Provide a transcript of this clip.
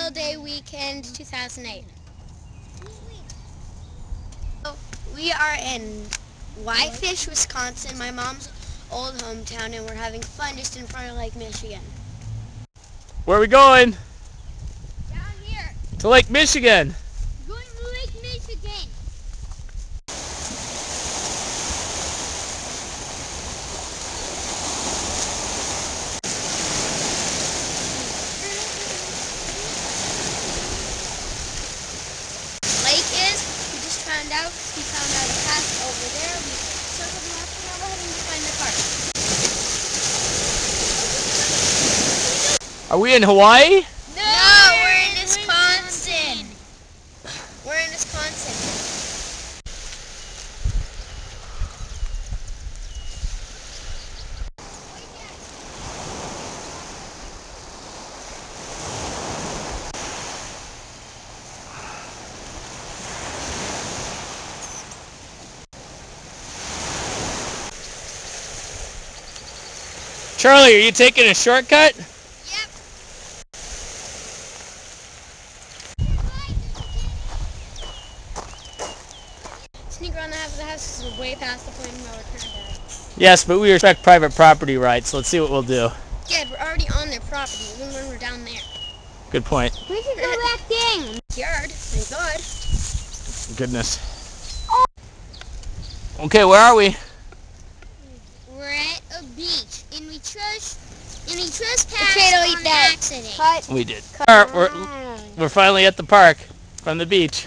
Memorial Day weekend 2008. So we are in Whitefish, Wisconsin, my mom's old hometown, and we're having fun just in front of Lake Michigan. Where are we going? Down here. To Lake Michigan. Going to Lake Michigan. We found out a path over there. We circled left and now we're heading to find the park. Are we in Hawaii? No, we're in Wisconsin. We're in Wisconsin. Charlie, are you taking a shortcut? Yep. Sneak around the half of the house is way past the point where we're turned at. Yes, but we respect private property rights. Let's see what we'll do. Yeah, we're already on their property, even when we're down there. Good point. We should go back in. Yard, thank God. Goodness. Okay, where are we? We're at a beach, and we trespassed on accident. We did. We're finally at the park from the beach.